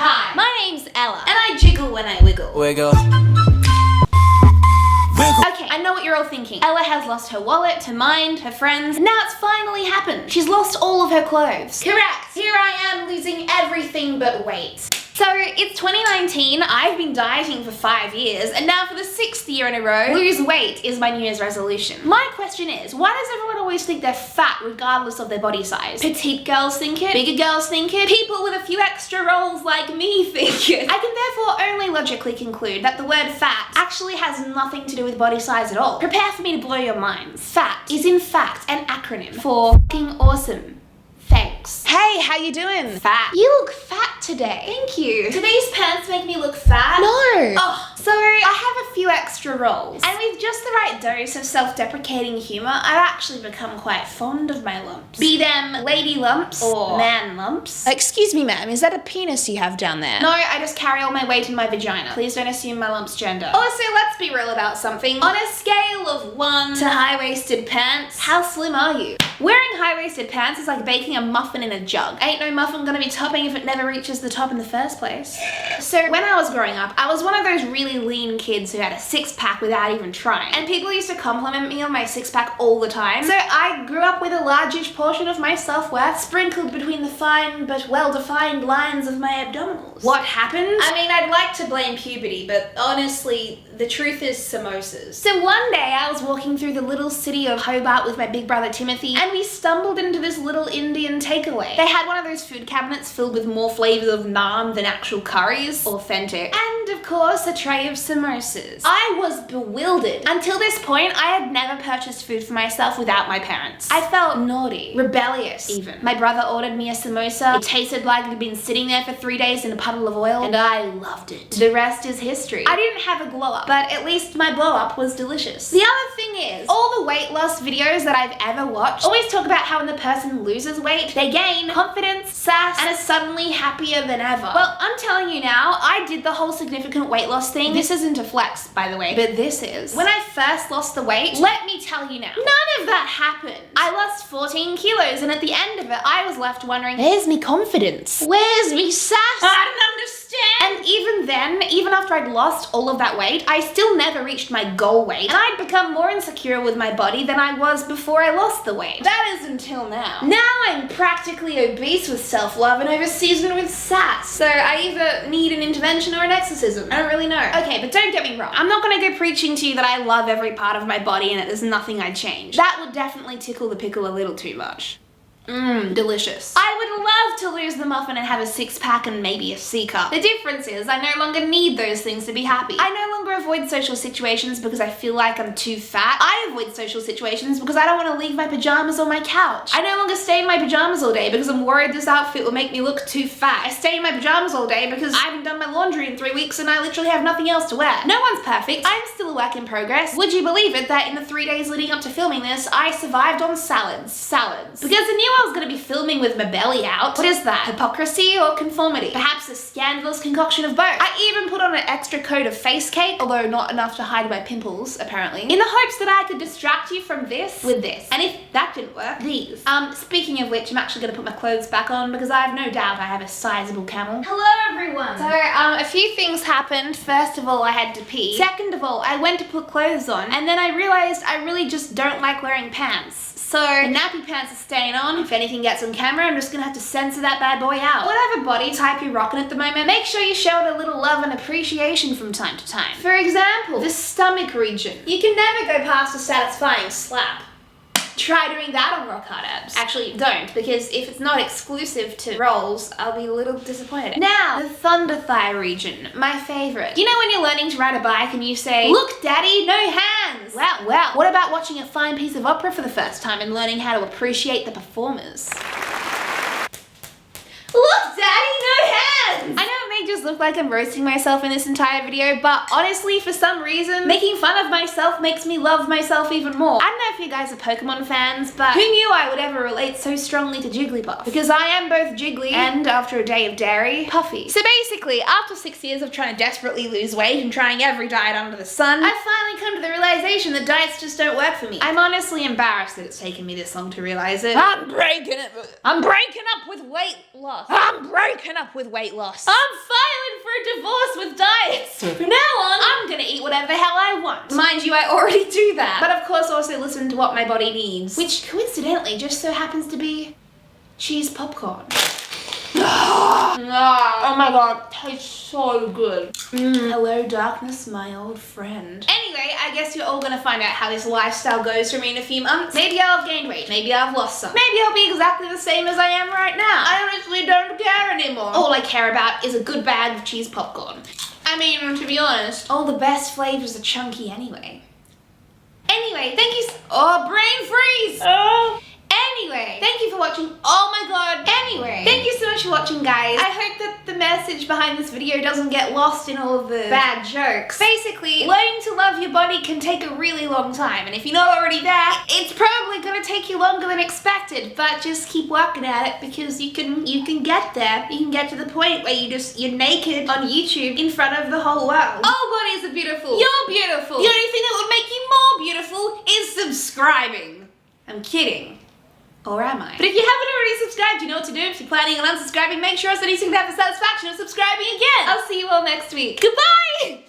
Hi, my name's Ella, And I jiggle when I wiggle. Wiggle. Okay, I know what you're all thinking. Ella has lost her wallet, her mind, her friends, and now it's finally happened. She's lost all of her clothes. Correct. Here I am losing everything but weight. So it's 2019, I've been dieting for 5 years, and now for the 6th year in a row, lose weight is my New Year's resolution. My question is, why does everyone always think they're fat regardless of their body size? Petite girls think it, bigger girls think it, people with a few extra rolls like me think it. I can therefore only logically conclude that the word fat actually has nothing to do with body size at all. Prepare for me to blow your minds. Fat is in fact an acronym for f***ing awesome. Thanks. Hey, how you doing? Fat. You look fat today. Thank you. Do these pants make me look fat? No. Oh, So I have a few extra rolls, and with just the right dose of self-deprecating humor, I've actually become quite fond of my lumps. Be them lady lumps or man lumps. Excuse me, ma'am, is that a penis you have down there? No, I just carry all my weight in my vagina. Please don't assume my lump's gender. Also, let's be real about something. On a scale of 1 to high-waisted pants, how slim are you? Wearing high-waisted pants is like baking a muffin in a jug. Ain't no muffin gonna be topping if it never reaches the top in the first place. So when I was growing up, I was one of those really lean kids who had a six-pack without even trying. And people used to compliment me on my six-pack all the time. So I grew up with a largish portion of my self-worth sprinkled between the fine but well-defined lines of my abdominals. What happened? I mean, I'd like to blame puberty, but honestly, the truth is samosas. So one day I was walking through the little city of Hobart with my big brother Timothy, and we stumbled into this little Indian takeaway. They had one of those food cabinets filled with more flavors of naan than actual curries. Authentic. And of course, a tray of samosas. I was bewildered. Until this point, I had never purchased food for myself without my parents. I felt naughty, rebellious even. My brother ordered me a samosa. It tasted like it had been sitting there for 3 days in a puddle of oil, and I loved it. The rest is history. I didn't have a glow up, but at least my blow up was delicious. The other thing is, all the weight loss videos that I've ever watched always talk about how when the person loses weight, they gain confidence, sass, and are suddenly happier than ever. Well, I'm telling you now, I did the whole significant weight loss thing. This isn't a flex, by the way, but this is. When I first lost the weight, let me tell you now, none of that happened. I lost 14 kilos, and at the end of it, I was left wondering, Where's me confidence? where's me sass? I don't understand. And even then, even after I'd lost all of that weight, I still never reached my goal weight, and I'd become more insecure with my body than I was before I lost the weight. That is until now. Now I'm practically obese with self-love and over-seasoned with sass. So I either need an intervention or an exorcism. I don't really know. Okay, but don't get me wrong. I'm not gonna go preaching to you that I love every part of my body and that there's nothing I'd change. That would definitely tickle the pickle a little too much. Delicious. I would love to lose the muffin and have a six-pack and maybe a C-cup. The difference is I no longer need those things to be happy. I no longer avoid social situations because I feel like I'm too fat. I avoid social situations because I don't want to leave my pajamas on my couch. I no longer stay in my pajamas all day because I'm worried this outfit will make me look too fat. I stay in my pajamas all day because I haven't done my laundry in 3 weeks and I literally have nothing else to wear. No one's perfect. I'm still a work in progress. Would you believe it that in the 3 days leading up to filming this, I survived on salads. Salads. Because I knew I was gonna be filming with my belly out. What is that? Hypocrisy or conformity? Perhaps a scandalous concoction of both. I even put on an extra coat of face cake, although not enough to hide my pimples, apparently, in the hopes that I could distract you from this with this. And if that didn't work, these. Speaking of which, I'm actually gonna put my clothes back on because I have no doubt I have a sizable camel. Hello, everyone. So, a few things happened. First of all, I had to pee. Second of all, I went to put clothes on, and then I realized I really just don't like wearing pants. So, the nappy pants are staying on. If anything gets on camera, I'm just gonna have to censor that bad boy out. Whatever body type you're rocking at the moment, make sure you show it a little love and appreciation from time to time. For example, the stomach region. You can never go past a satisfying slap. Try doing that on rock hard abs. Actually, don't, because if it's not exclusive to rolls, I'll be a little disappointed. Now, the thunder thigh region, my favorite. You know when you're learning to ride a bike and you say, "Look, daddy, no hands." Well, what about watching a fine piece of opera for the first time and learning how to appreciate the performers? Look, daddy, no hands! I know it may just look like I'm roasting myself in this entire video, but honestly, for some reason, making fun of myself makes me love myself even more. I don't know if you guys are Pokemon fans, but who knew I would ever relate so strongly to Jigglypuff? Because I am both jiggly and, after a day of dairy, puffy. So basically, after 6 years of trying to desperately lose weight and trying every diet under the sun, I've finally come to the realization that diets just don't work for me. I'm honestly embarrassed that it's taken me this long to realize it. I'm breaking up with weight loss. I'm breaking up with weight loss. I'm filing for a divorce with diets. From now on, I'm gonna eat whatever the hell I want. Mind you, I already do that. But of course also listen to what my body needs, which coincidentally just so happens to be cheese popcorn. Oh my god, tastes so good. Hello darkness, my old friend. Anyway, I guess you're all gonna find out how this lifestyle goes for me in a few months. Maybe I'll have gained weight, maybe I've lost some. Maybe I'll be exactly the same as I am right now. I honestly don't care anymore. All I care about is a good bag of cheese popcorn. I mean, to be honest, all the best flavors are chunky anyway. Anyway, thank you oh, brain freeze! Oh. Anyway, thank you for watching. Oh my god. Anyway, thank you so much for watching, guys. I hope that the message behind this video doesn't get lost in all of the bad jokes. Basically, learning to love your body can take a really long time, and if you're not already there, it's probably gonna take you longer than expected, but just keep working at it because you can get there. You can get to the point where you're naked on YouTube in front of the whole world. All bodies are beautiful. You're beautiful. The only thing that would make you more beautiful is subscribing. I'm kidding. Or am I? But if you haven't already subscribed, you know what to do. If you're planning on unsubscribing, make sure so you can have the satisfaction of subscribing again. I'll see you all next week. Goodbye!